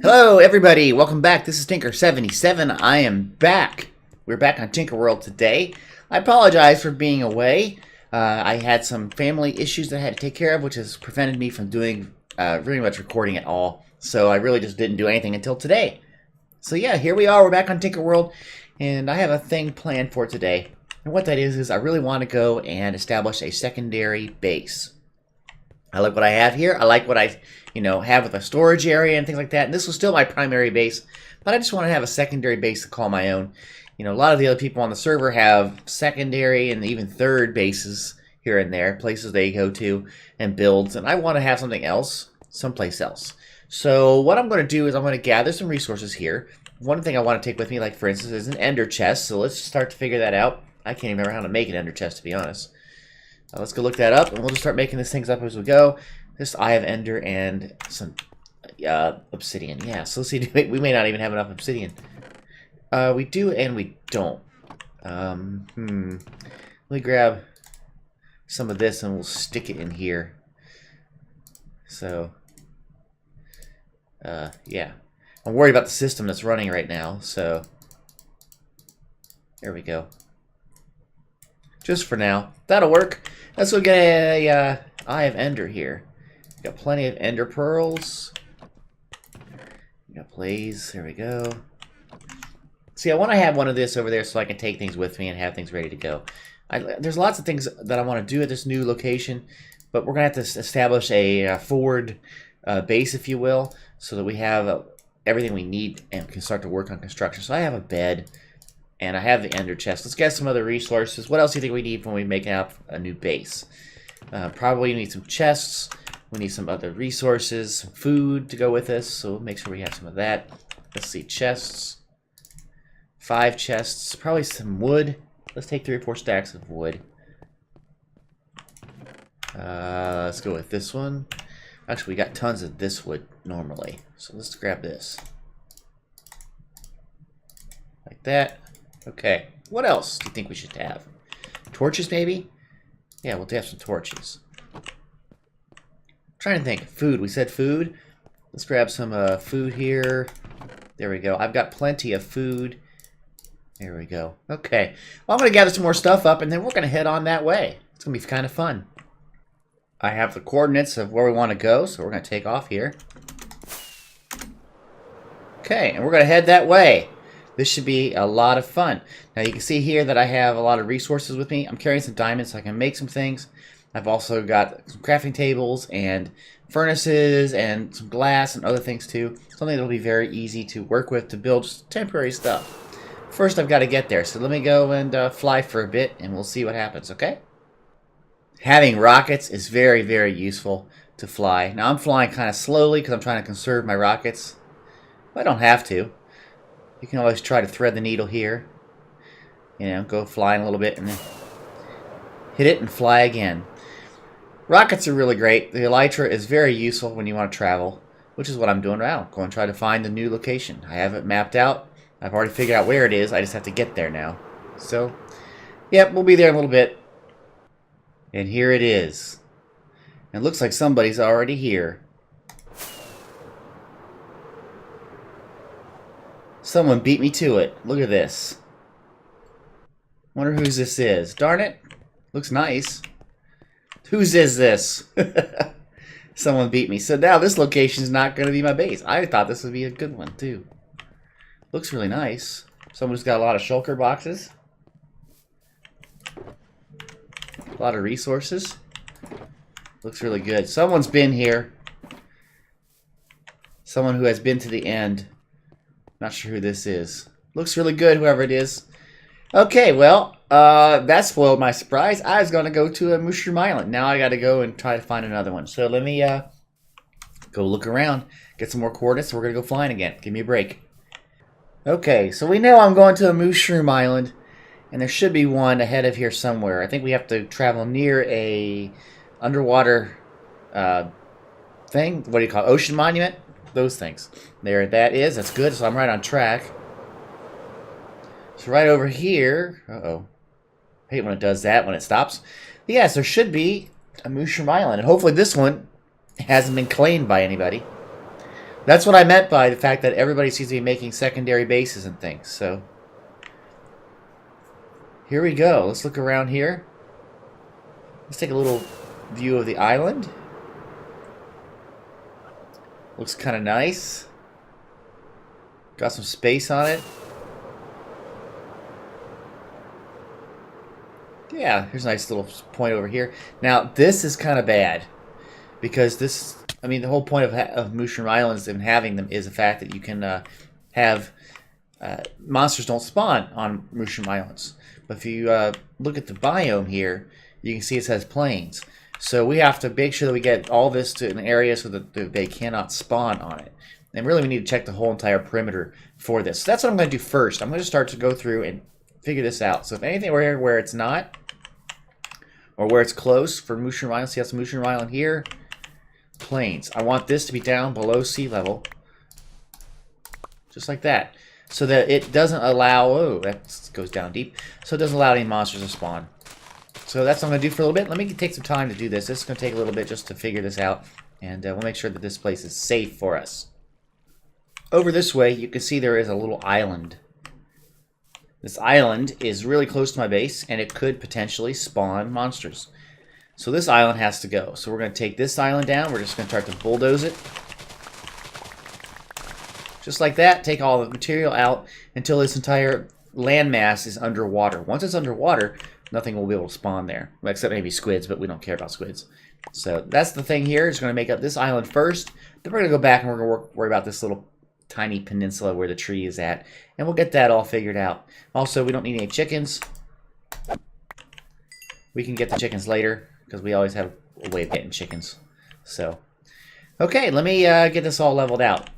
Hello everybody, welcome back. This is Tinker77. I am back. We're back on Tinker World today. I apologize for being away. I had some family issues that I had to take care of, which has prevented me from doing really much recording at all. So I really just didn't do anything until today. So yeah, here we are. We're back on Tinker World, and I have a thing planned for today. And what that is I really want to go and establish a secondary base. I like what I have here. I like what I, have with a storage area and things like that. And this was still my primary base, but I just want to have a secondary base to call my own. A lot of the other people on the server have secondary and even third bases here and there, places they go to and builds. And I want to have something else, someplace else. So what I'm going to do is I'm going to gather some resources here. One thing I want to take with me, like for instance, is an ender chest. So let's start to figure that out. I can't even remember how to make an ender chest, to be honest. Let's go look that up, and we'll just start making these things up as we go. This Eye of Ender and some obsidian. Yeah, so let's see. We may not even have enough obsidian. We do and we don't. Let me grab some of this and we'll stick it in here. So, yeah. I'm worried about the system that's running right now, so there we go. Just for now. That'll work. Let's go get a Eye of Ender here. Got plenty of Ender Pearls. Got Blaze. There we go. See, I want to have one of this over there so I can take things with me and have things ready to go. There's lots of things that I want to do at this new location, but we're going to have to establish a forward base, if you will, so that we have everything we need and can start to work on construction. So I have a bed. And I have the ender chest. Let's get some other resources. What else do you think we need when we make out a new base? Probably need some chests. We need some other resources, some food to go with us. So we'll make sure we have some of that. Let's see, chests. 5 chests. Probably some wood. Let's take 3 or 4 stacks of wood. Let's go with this one. Actually, we got tons of this wood normally. So let's grab this. Like that. Okay, what else do you think we should have? Torches, maybe? Yeah, we'll have some torches. I'm trying to think. Food. We said food. Let's grab some food here. There we go. I've got plenty of food. There we go. Okay. Well, I'm going to gather some more stuff up, and then we're going to head on that way. It's going to be kind of fun. I have the coordinates of where we want to go, so we're going to take off here. Okay, and we're going to head that way. This should be a lot of fun. Now you can see here that I have a lot of resources with me. I'm carrying some diamonds so I can make some things. I've also got some crafting tables and furnaces and some glass and other things too. Something that'll be very easy to work with to build just temporary stuff. First I've got to get there, so let me go and fly for a bit and we'll see what happens, okay? Having rockets is very, very useful to fly. Now I'm flying kind of slowly because I'm trying to conserve my rockets. But I don't have to. You can always try to thread the needle here. Go flying a little bit and then hit it and fly again. Rockets are really great. The Elytra is very useful when you want to travel, which is what I'm doing now. Going to try to find a new location. I have it mapped out. I've already figured out where it is. I just have to get there now. So, yep, we'll be there in a little bit. And here it is. It looks like somebody's already here. Someone beat me to it. Look at this. Wonder whose this is. Darn it. Looks nice. Whose is this? Someone beat me. So now this location is not going to be my base. I thought this would be a good one too. Looks really nice. Someone's got a lot of shulker boxes. A lot of resources. Looks really good. Someone's been here. Someone who has been to the end. Not sure who this is. Looks really good, whoever it is. Okay, well, that spoiled my surprise. I was going to go to a Mooshroom Island. Now I got to go and try to find another one. So let me go look around, get some more coordinates, and we're going to go flying again. Give me a break. Okay, so we know I'm going to a Mooshroom Island, and there should be one ahead of here somewhere. I think we have to travel near a underwater thing. What do you call it? Ocean monument? Those things. There that is. That's good. So I'm right on track. So right over here. Uh-oh. I hate when it does that, when it stops. But yes, there should be a Mooshroom Island. And hopefully this one hasn't been claimed by anybody. That's what I meant by the fact that everybody seems to be making secondary bases and things. So here we go. Let's look around here. Let's take a little view of the island. Looks kind of nice. Got some space on it. Yeah, here's a nice little point over here. Now, this is kind of bad. Because this, I mean, the whole point of Mooshroom Islands and having them is the fact that you can have monsters don't spawn on Mooshroom Islands. But if you look at the biome here, you can see it says plains. So we have to make sure that we get all this to an area so that they cannot spawn on it. And really we need to check the whole entire perimeter for this. So that's what I'm going to do first. I'm going to start to go through and figure this out. So if anything where it's not, or where it's close for Mooshroom Island, see that's Mooshroom Island here, plains. I want this to be down below sea level. Just like that. So that it doesn't allow, oh, that goes down deep. So it doesn't allow any monsters to spawn. So that's what I'm going to do for a little bit. Let me take some time to do this. This is going to take a little bit just to figure this out. And we'll make sure that this place is safe for us. Over this way, you can see there is a little island. This island is really close to my base, and it could potentially spawn monsters. So this island has to go. So we're going to take this island down. We're just going to start to bulldoze it. Just like that, take all the material out until this entire landmass is underwater. Once it's underwater, nothing will be able to spawn there. Well, except maybe squids, but we don't care about squids. So that's the thing here. It's going to make up this island first. Then we're going to go back and we're going to worry about this little tiny peninsula where the tree is at. And we'll get that all figured out. Also, we don't need any chickens. We can get the chickens later because we always have a way of getting chickens. So, okay, let me get this all leveled out.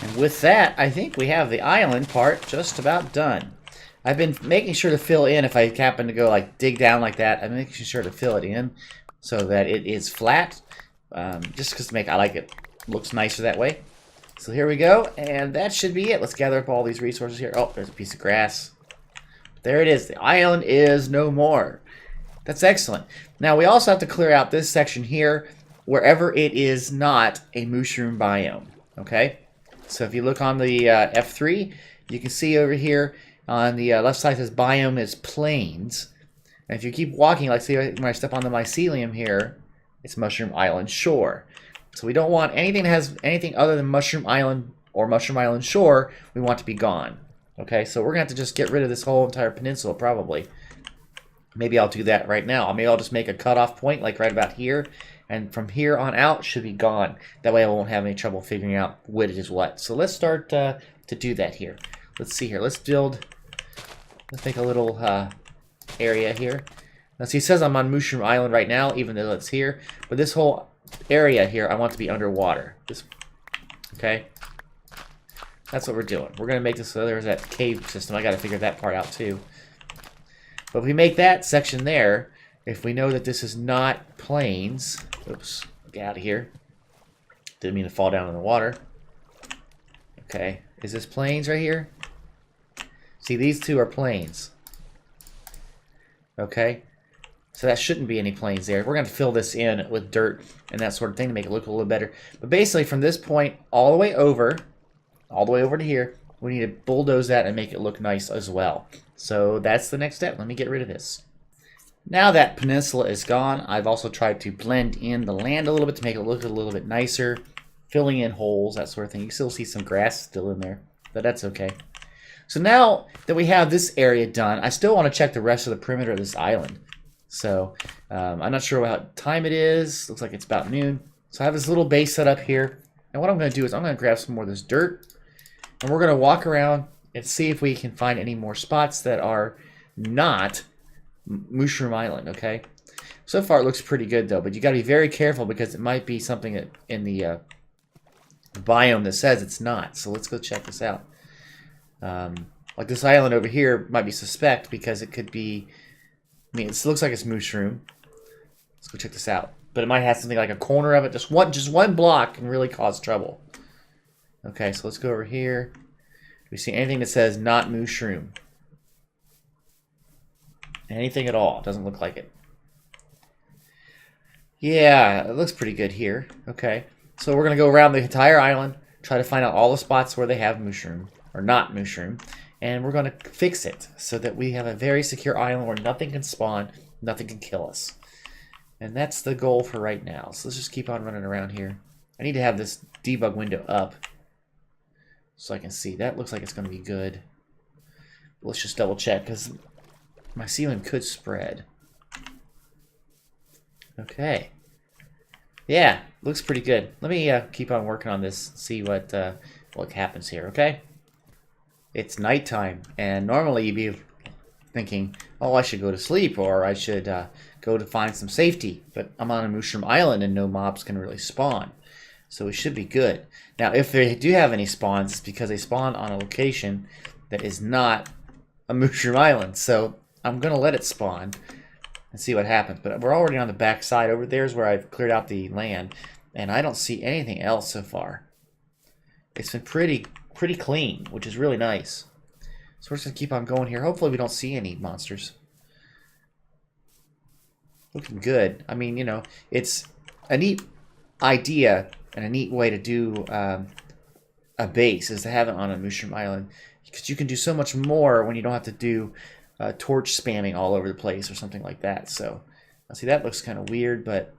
And with that, I think we have the island part just about done. I've been making sure to fill in if I happen to go like dig down like that. I'm making sure to fill it in so that it is flat. Just because I like it. Looks nicer that way. So here we go, and that should be it. Let's gather up all these resources here. Oh, there's a piece of grass. There it is. The island is no more. That's excellent. Now we also have to clear out this section here wherever it is not a mushroom biome. Okay? So if you look on the F3, you can see over here on the left side says biome is plains. And if you keep walking, like see when I step on the mycelium here, it's Mushroom Island Shore. So we don't want anything that has anything other than Mushroom Island or Mushroom Island Shore, we want to be gone. Okay, so we're going to have to just get rid of this whole entire peninsula probably. Maybe I'll do that right now. Maybe I'll just make a cutoff point like right about here. And from here on out should be gone. That way I won't have any trouble figuring out what is what. So let's start to do that here. Let's see here. Let's make a little area here. Now see, it says I'm on Mooshroom Island right now, even though it's here. But this whole area here, I want to be underwater. Okay? That's what we're doing. We're going to make this so there's that cave system. I got to figure that part out too. But if we make that section there, if we know that this is not plains, oops, get out of here. Didn't mean to fall down in the water. Okay, is this plains right here? See, these two are plains. Okay, so that shouldn't be any plains there. We're going to fill this in with dirt and that sort of thing to make it look a little better. But basically, from this point all the way over to here, we need to bulldoze that and make it look nice as well. So that's the next step. Let me get rid of this. Now that peninsula is gone, I've also tried to blend in the land a little bit to make it look a little bit nicer, filling in holes, that sort of thing. You still see some grass still in there, but that's okay. So now that we have this area done, I still want to check the rest of the perimeter of this island. So I'm not sure what time it is. Looks like it's about noon. So I have this little base set up here. And what I'm going to do is I'm going to grab some more of this dirt. And we're going to walk around and see if we can find any more spots that are not Mooshroom Island, okay? So far it looks pretty good though, but you got to be very careful because it might be something that in the biome that says it's not. So let's go check this out. Like this island over here might be suspect because it could be, I mean, it looks like it's mushroom. Let's go check this out. But it might have something like a corner of it, just one block can really cause trouble. Okay, so let's go over here. Do we see anything that says not mushroom? Anything at all? Doesn't look like it. Yeah, it looks pretty good here. Okay. So we're going to go around the entire island, try to find out all the spots where they have Mooshroom, or not Mooshroom, and we're going to fix it so that we have a very secure island where nothing can spawn, nothing can kill us. And that's the goal for right now. So let's just keep on running around here. I need to have this debug window up so I can see. That looks like it's going to be good. Let's just double check because my ceiling could spread. Okay. Yeah, looks pretty good. Let me keep on working on this, see what happens here, okay? It's nighttime, and normally you'd be thinking, oh, I should go to sleep, or I should go to find some safety. But I'm on a Mooshroom Island, and no mobs can really spawn. So it should be good. Now, if they do have any spawns, it's because they spawn on a location that is not a Mooshroom Island. So I'm going to let it spawn and see what happens. But we're already on the back side. Over there is where I've cleared out the land, and I don't see anything else so far. It's been pretty clean, which is really nice. So we're just going to keep on going here. Hopefully we don't see any monsters. Looking good. I mean, you know, it's a neat idea and a neat way to do a base is to have it on a Mooshroom Island, because you can do so much more when you don't have to do torch spamming all over the place or something like that. So, see, that looks kind of weird, but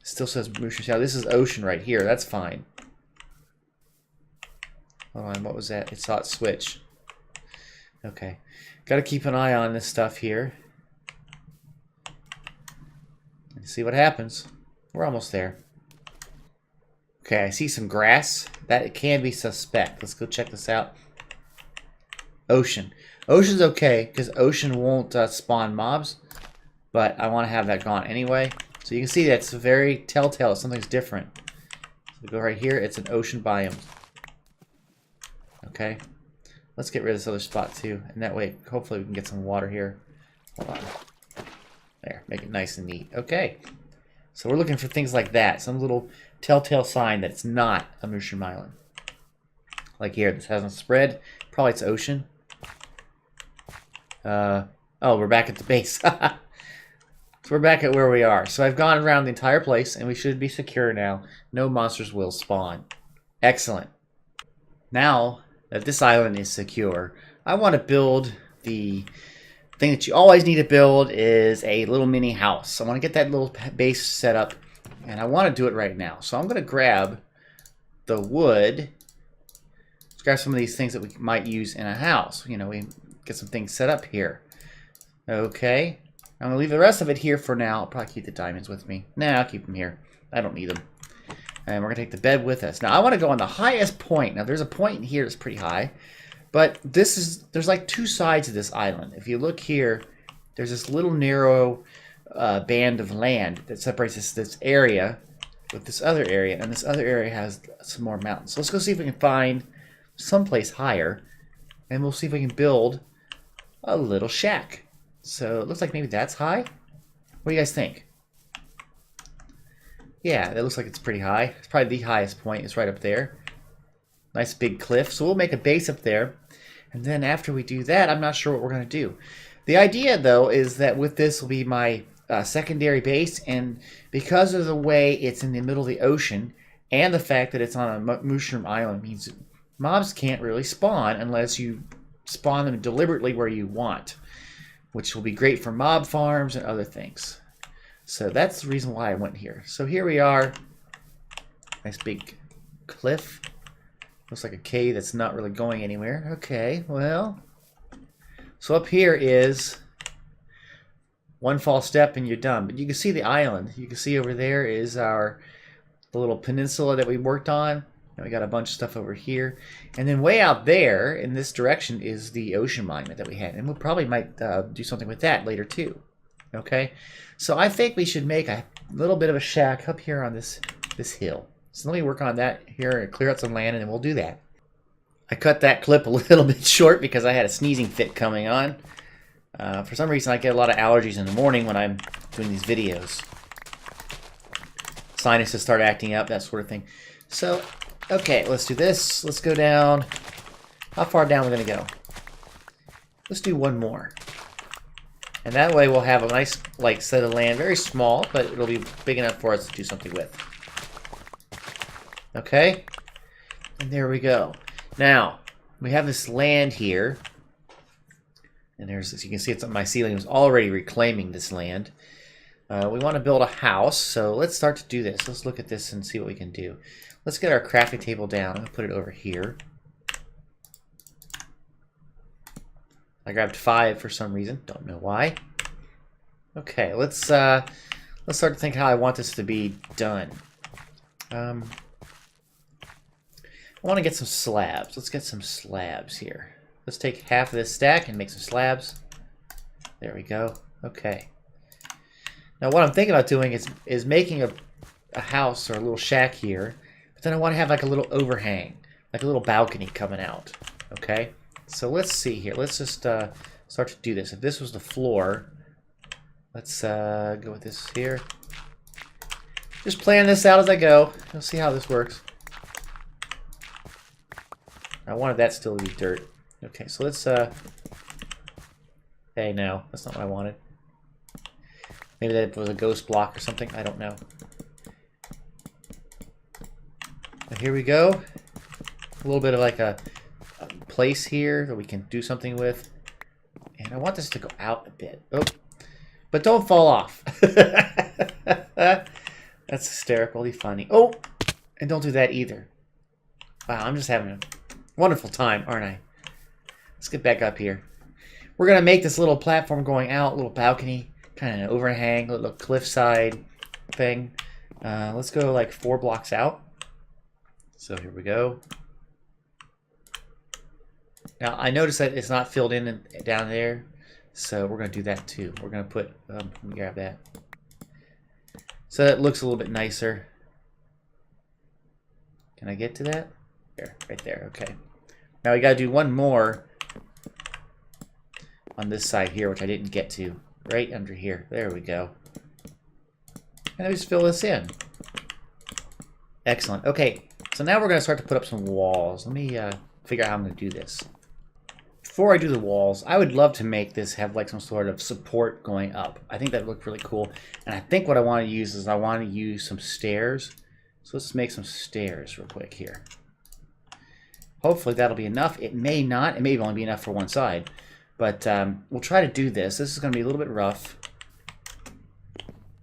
it still says Mooshroom Island. This is ocean right here. That's fine. Hold on, what was that? It saw it switch. Okay. Got to keep an eye on this stuff here. And see what happens. We're almost there. Okay, I see some grass. That can be suspect. Let's go check this out. Ocean. Ocean's okay, because ocean won't spawn mobs. But I want to have that gone anyway. So you can see that's very telltale. Something's different. So we go right here. It's an ocean biome. Okay. Let's get rid of this other spot too. And that way, hopefully we can get some water here. Hold on. There. Make it nice and neat. Okay. So we're looking for things like that. Some little telltale sign that it's not a Mooshroom Island. Like here, this hasn't spread. Probably it's ocean. Oh, we're back at the base. So we're back at where we are. So I've gone around the entire place, and we should be secure now. No monsters will spawn. Excellent. Now that this island is secure, I want to build the thing that you always need to build is a little mini house. I want to get that little base set up, and I want to do it right now. So I'm going to grab the wood. Let's grab some of these things that we might use in a house. You know, we get some things set up here. Okay. I'm going to leave the rest of it here for now. I'll probably keep the diamonds with me. Nah, I'll keep them here. I don't need them. And we're going to take the bed with us. Now, I want to go on the highest point. Now, there's a point here that's pretty high. But there's like two sides to this island. If you look here, there's this little narrow band of land that separates this area with this other area. And this other area has some more mountains. So let's go see if we can find someplace higher. And we'll see if we can build a little shack. So it looks like maybe that's high. What do you guys think? Yeah, that looks like it's pretty high. It's probably the highest point. It's right up there. Nice big cliff. So we'll make a base up there. And then after we do that, I'm not sure what we're going to do. The idea, though, is that with this will be my secondary base. And because of the way it's in the middle of the ocean and the fact that it's on a Mooshroom Island means mobs can't really spawn unless you spawn them deliberately where you want, which will be great for mob farms and other things. So that's the reason why I went here. So here we are. Nice big cliff. Looks like a cave that's not really going anywhere. Okay, well. So up here is one false step and you're done. But you can see the island. You can see over there is the little peninsula that we worked on. And we got a bunch of stuff over here. And then way out there in this direction is the ocean monument that we had. And we probably might do something with that later too. Okay? So I think we should make a little bit of a shack up here on this hill. So let me work on that here and clear out some land, and then we'll do that. I cut that clip a little bit short because I had a sneezing fit coming on. For some reason, I get a lot of allergies in the morning when I'm doing these videos. Sinuses start acting up, that sort of thing. So, okay, let's do this. Let's go down. How far down are we going to go? Let's do one more. And that way we'll have a nice set of land. Very small, but it'll be big enough for us to do something with. Okay? And there we go. Now, we have this land here. And there's, as you can see, it's my ceiling was already reclaiming this land. We want to build a house, so let's start to do this. Let's look at this and see what we can do. Let's get our crafting table down. I'm going to put it over here. I grabbed 5 for some reason. Don't know why. Okay, let's start to think how I want this to be done. I want to get some slabs. Let's get some slabs here. Let's take half of this stack and make some slabs. There we go. Okay. Now what I'm thinking about doing is making a house or a little shack here, but then I want to have like a little overhang, like a little balcony coming out. Okay? So let's see here. Let's just start to do this. If this was the floor, let's go with this here. Just plan this out as I go. We'll see how this works. I wanted that still to be dirt. Okay, so let's hey, no, that's not what I wanted. Maybe that was a ghost block or something. I don't know. But here we go. A little bit of like a place here that we can do something with. And I want this to go out a bit. Oh, but don't fall off. That's hysterically funny. Oh, and don't do that either. Wow, I'm just having a wonderful time, aren't I? Let's get back up here. We're going to make this little platform going out, little balcony, kind of an overhang, a little cliffside thing. Let's go like 4 blocks out. So here we go. Now I noticed that it's not filled in down there, so we're going to do that too. We're going to put, let me grab that. So that looks a little bit nicer. Can I get to that? There, right there, okay. Now we got to do one more on this side here, which I didn't get to. Right under here. There we go. And then we just fill this in. Excellent. Okay, so now we're going to start to put up some walls. Let me figure out how I'm going to do this. Before I do the walls, I would love to make this have like some sort of support going up. I think that would look really cool. And I think what I want to use is I want to use some stairs. So let's make some stairs real quick here. Hopefully that'll be enough. It may not. It may only be enough for one side. But we'll try to do this. This is going to be a little bit rough.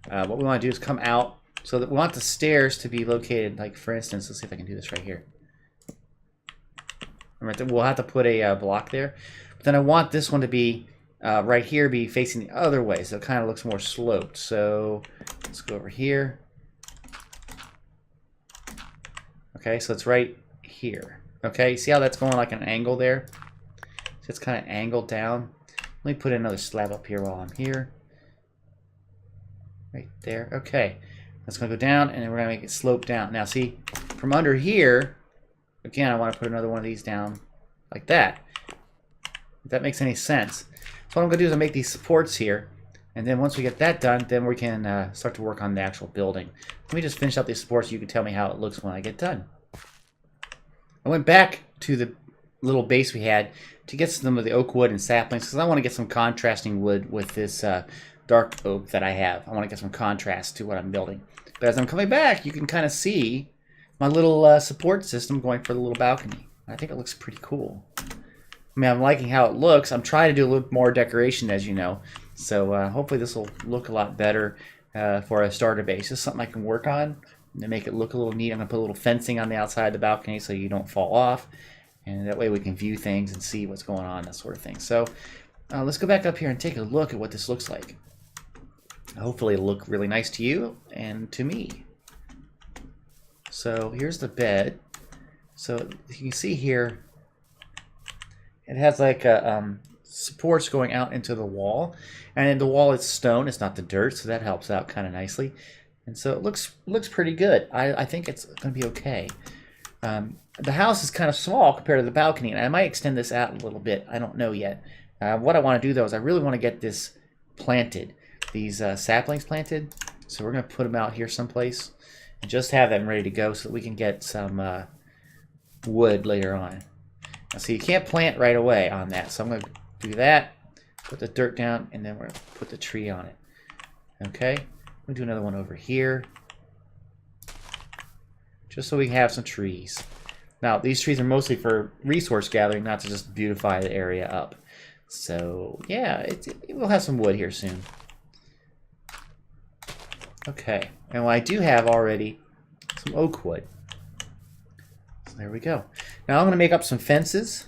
What we want to do is come out. So that we want the stairs to be located, like for instance, let's see if I can do this right here. We'll have to put a block there. But then I want this one to be right here, be facing the other way. So it kind of looks more sloped. So let's go over here. Okay, so it's right here. Okay, see how that's going like an angle there? So it's kind of angled down. Let me put another slab up here while I'm here. Right there. Okay. That's going to go down, and then we're going to make it slope down. Now, see, from under here, again, I want to put another one of these down like that. If that makes any sense. So what I'm going to do is I'll make these supports here, and then once we get that done, then we can start to work on the actual building. Let me just finish up these supports so you can tell me how it looks when I get done. I went back to the little base we had to get some of the oak wood and saplings because I want to get some contrasting wood with this dark oak that I have. I want to get some contrast to what I'm building. But as I'm coming back, you can kind of see my little support system going for the little balcony. I think it looks pretty cool. I mean, I'm liking how it looks. I'm trying to do a little more decoration, as you know. So hopefully this will look a lot better for a starter base. This is something I can work on to make it look a little neat. I'm going to put a little fencing on the outside of the balcony so you don't fall off. And that way we can view things and see what's going on, that sort of thing. So let's go back up here and take a look at what this looks like. Hopefully it'll look really nice to you and to me. So here's the bed. So you can see here, it has like supports going out into the wall. And in the wall it's stone, it's not the dirt, so that helps out kind of nicely. And so it looks pretty good. I think it's going to be okay. The house is kind of small compared to the balcony, and I might extend this out a little bit. I don't know yet. What I want to do, though, is I really want to get this planted, these saplings planted. So we're going to put them out here someplace and just have them ready to go so that we can get some wood later on. Now, so you can't plant right away on that. So I'm going to do that, put the dirt down, and then we're going to put the tree on it. Okay? I'm going to do another one over here. just so we have some trees. Now, these trees are mostly for resource gathering, not to just beautify the area up. So, yeah, we'll have some wood here soon. Okay, and I do have already some oak wood. So there we go. Now I'm going to make up some fences.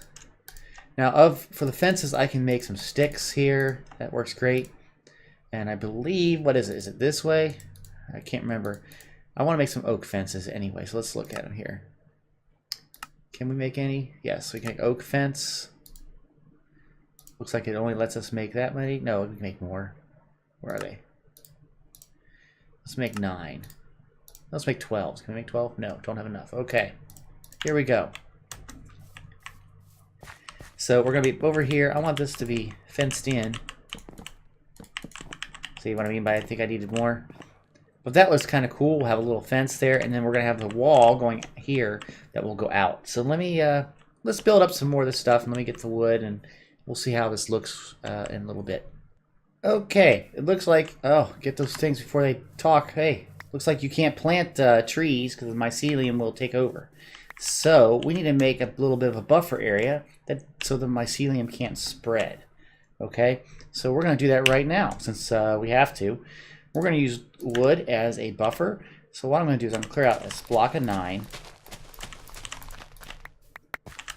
Now, for the fences, I can make some sticks here. That works great. And I believe, what is it? Is it this way? I can't remember. I want to make some oak fences anyway, so let's look at them here. Can we make any? Yes, we can make oak fence. Looks like it only lets us make that many. No, we can make more. Where are they? Let's make 9. Let's make 12. Can we make 12? No, don't have enough. Okay, here we go. So we're going to be over here. I want this to be fenced in. See what I mean by I think I needed more? But that looks kind of cool. We'll have a little fence there, and then we're going to have the wall going here that will go out. So let me, let's build up some more of this stuff, and let me get the wood, and we'll see how this looks in a little bit. Okay, it looks like, oh, get those things before they talk. Hey, looks like you can't plant trees because the mycelium will take over. So we need to make a little bit of a buffer area so the mycelium can't spread. Okay, so we're going to do that right now since we have to. We're going to use wood as a buffer. So what I'm going to do is I'm going to clear out this block of 9.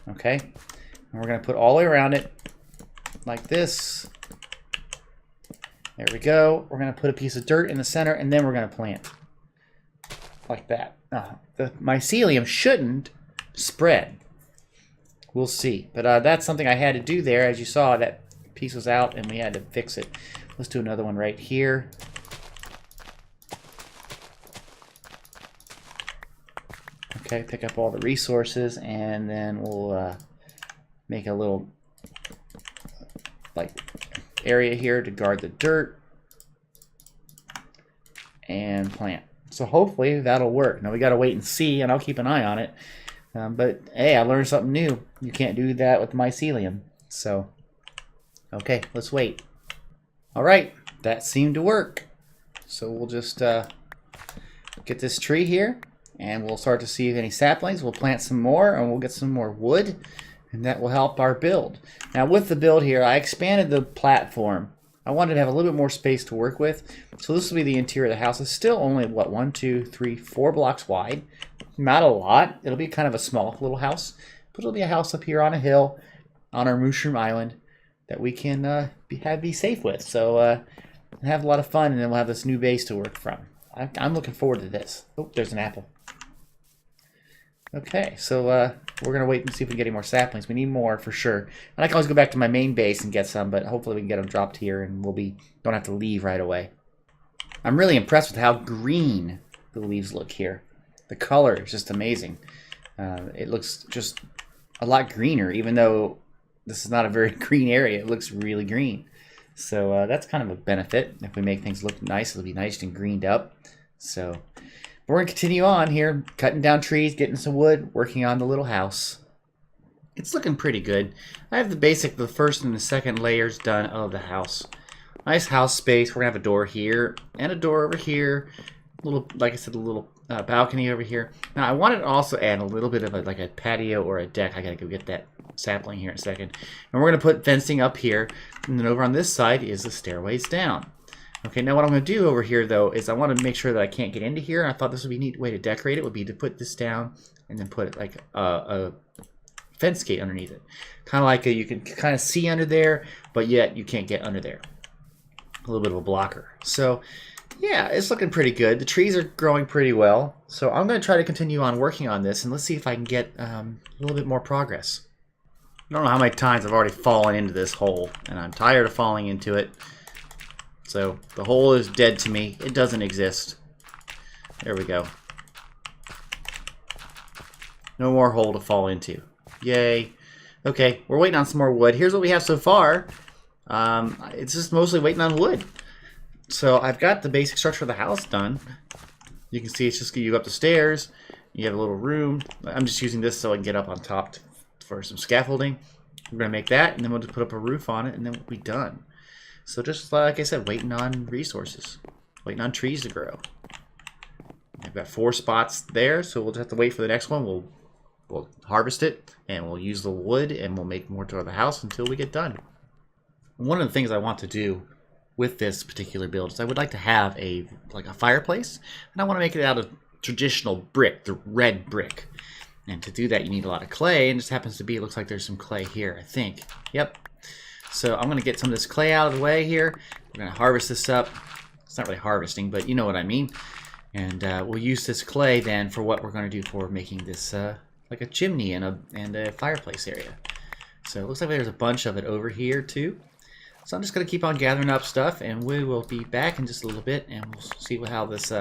Okay, and we're going to put all the way around it like this. There we go. We're going to put a piece of dirt in the center, and then we're going to plant like that. The mycelium shouldn't spread. We'll see. But that's something I had to do there. As you saw, that piece was out, and we had to fix it. Let's do another one right here. Okay, pick up all the resources, and then we'll make a little like area here to guard the dirt and plant. So hopefully that'll work. Now we got to wait and see, and I'll keep an eye on it. But hey, I learned something new. You can't do that with mycelium. So, okay, let's wait. All right, that seemed to work. So we'll just get this tree here, and we'll start to see any saplings. We'll plant some more, and we'll get some more wood, and that will help our build. Now with the build here, I expanded the platform. I wanted to have a little bit more space to work with. So this will be the interior of the house. It's still only, what, 1, 2, 3, 4 blocks wide. Not a lot. It'll be kind of a small little house, but it'll be a house up here on a hill on our Mooshroom Island that we can be safe with. So have a lot of fun, and then we'll have this new base to work from. I'm looking forward to this. Oh, there's an apple. Okay, so we're going to wait and see if we can get any more saplings. We need more for sure. And I can always go back to my main base and get some, but hopefully we can get them dropped here, and don't have to leave right away. I'm really impressed with how green the leaves look here. The color is just amazing. It looks just a lot greener, even though this is not a very green area. It looks really green. So that's kind of a benefit. If we make things look nice, it'll be nice and greened up. So we're going to continue on here, cutting down trees, getting some wood, working on the little house. It's looking pretty good. I have the first and the second layers done of the house. Nice house space. We're going to have a door here and a door over here. Like I said, a little balcony over here. Now I wanted to also add a little bit of like a patio or a deck. I gotta go get that sapling here in a second. And we're gonna put fencing up here, and then over on this side is the stairways down. Okay, now what I'm gonna do over here though is I want to make sure that I can't get into here. And I thought this would be a neat way to decorate it. Would be to put this down and then put it like a fence gate underneath it. Kind of like you can kind of see under there, but yet you can't get under there. A little bit of a blocker. So yeah, it's looking pretty good. The trees are growing pretty well. So I'm going to try to continue on working on this, and let's see if I can get a little bit more progress. I don't know how many times I've already fallen into this hole, and I'm tired of falling into it. So the hole is dead to me. It doesn't exist. There we go. No more hole to fall into. Yay. Okay, we're waiting on some more wood. Here's what we have so far. It's just mostly waiting on wood. So I've got the basic structure of the house done. You can see it's just you go up the stairs. You have a little room. I'm just using this so I can get up on top for some scaffolding. We're going to make that, and then we'll just put up a roof on it, and then we'll be done. So just like I said, waiting on resources. Waiting on trees to grow. I've got 4 spots there, so we'll just have to wait for the next one. We'll harvest it, and we'll use the wood, and we'll make more to the house until we get done. One of the things I want to do with this particular build is I would like to have a fireplace, and I want to make it out of traditional brick, the red brick. And to do that, you need a lot of clay, and it just happens to be, it looks like there's some clay here, I think. Yep. So I'm going to get some of this clay out of the way here. We're going to harvest this up. It's not really harvesting, but you know what I mean. And we'll use this clay then for what we're going to do for making this like a chimney and a fireplace area. So it looks like there's a bunch of it over here too. So I'm just going to keep on gathering up stuff, and we will be back in just a little bit, and we'll see how this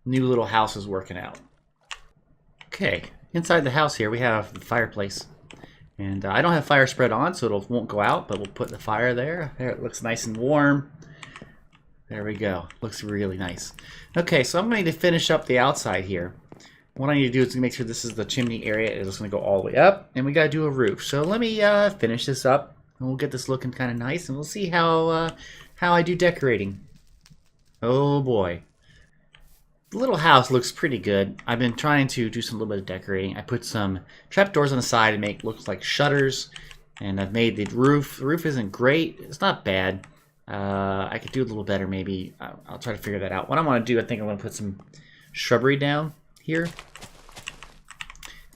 new little house is working out. Okay, inside the house here we have the fireplace. And I don't have fire spread on, so it won't go out, but we'll put the fire there. There, it looks nice and warm. There we go. Looks really nice. Okay, so I'm going to finish up the outside here. What I need to do is to make sure this is the chimney area. It's going to go all the way up, and we got to do a roof. So let me finish this up, and we'll get this looking kind of nice, and we'll see how I do decorating. Oh boy. The little house looks pretty good. I've been trying to do some little bit of decorating. I put some trapdoors on the side to make it look like shutters. And I've made the roof. The roof isn't great. It's not bad. I could do a little better maybe. I'll try to figure that out. What I want to do, I think I'm going to put some shrubbery down here.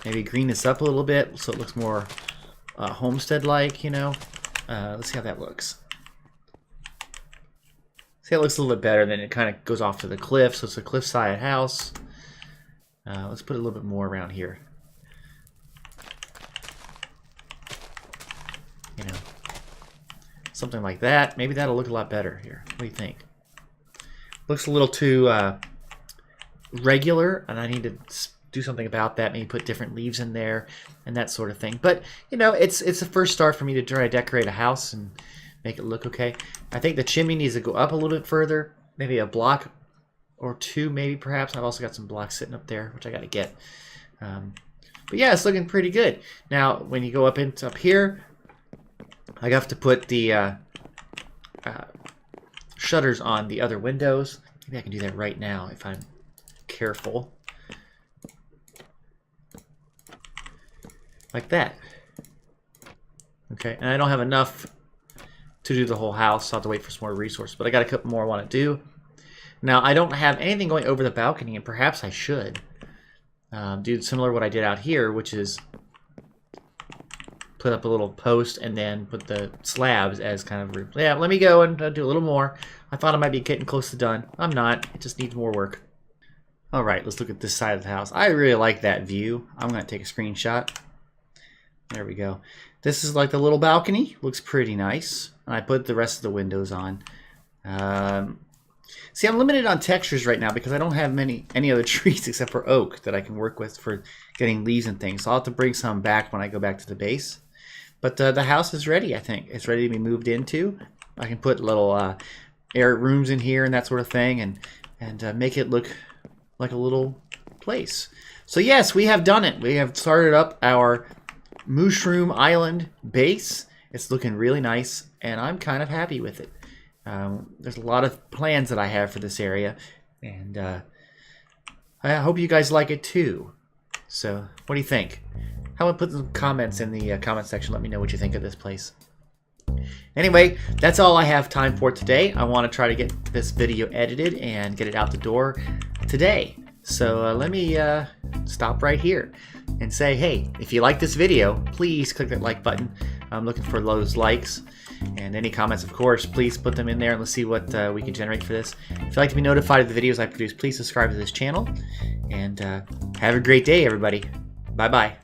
Maybe green this up a little bit so it looks more homestead-like, you know. Let's see how that looks. See, it looks a little bit better, then it kind of goes off to the cliff, so it's a cliffside house. Let's put a little bit more around here. You know, something like that. Maybe that'll look a lot better here. What do you think? Looks a little too regular, and I need to do something about that. Maybe put different leaves in there and that sort of thing. But you know, it's a first start for me to try to decorate a house and make it look okay. I think the chimney needs to go up a little bit further. Maybe a block or 2, maybe perhaps. I've also got some blocks sitting up there, which I got to get. But yeah, it's looking pretty good. Now, when you go up here, I have to put the shutters on the other windows. Maybe I can do that right now if I'm careful. Like that. Okay, and I don't have enough to do the whole house, so I'll have to wait for some more resources. But I got a couple more I want to do. Now, I don't have anything going over the balcony, and perhaps I should do similar to what I did out here, which is put up a little post and then put the slabs as kind of roof. Yeah, let me go and do a little more. I thought I might be getting close to done. I'm not. It just needs more work. All right, let's look at this side of the house. I really like that view. I'm going to take a screenshot. There we go. This is like the little balcony. Looks pretty nice. And I put the rest of the windows on. See, I'm limited on textures right now because I don't have any other trees except for oak that I can work with for getting leaves and things. So I'll have to bring some back when I go back to the base. But the house is ready, I think. It's ready to be moved into. I can put little air rooms in here and that sort of thing and make it look like a little place. So yes, we have done it. We have started up our Mooshroom Island base. It's looking really nice, and I'm kind of happy with it. There's a lot of plans that I have for this area, and I hope you guys like it too. So, what do you think? How about put some comments in the comment section? Let me know what you think of this place. Anyway, that's all I have time for today. I want to try to get this video edited and get it out the door today. So let me stop right here and say, hey, if you like this video, please click that like button. I'm looking for those likes. And any comments, of course, please put them in there and let's see what we can generate for this. If you'd like to be notified of the videos I produce, please subscribe to this channel. And have a great day, everybody. Bye-bye.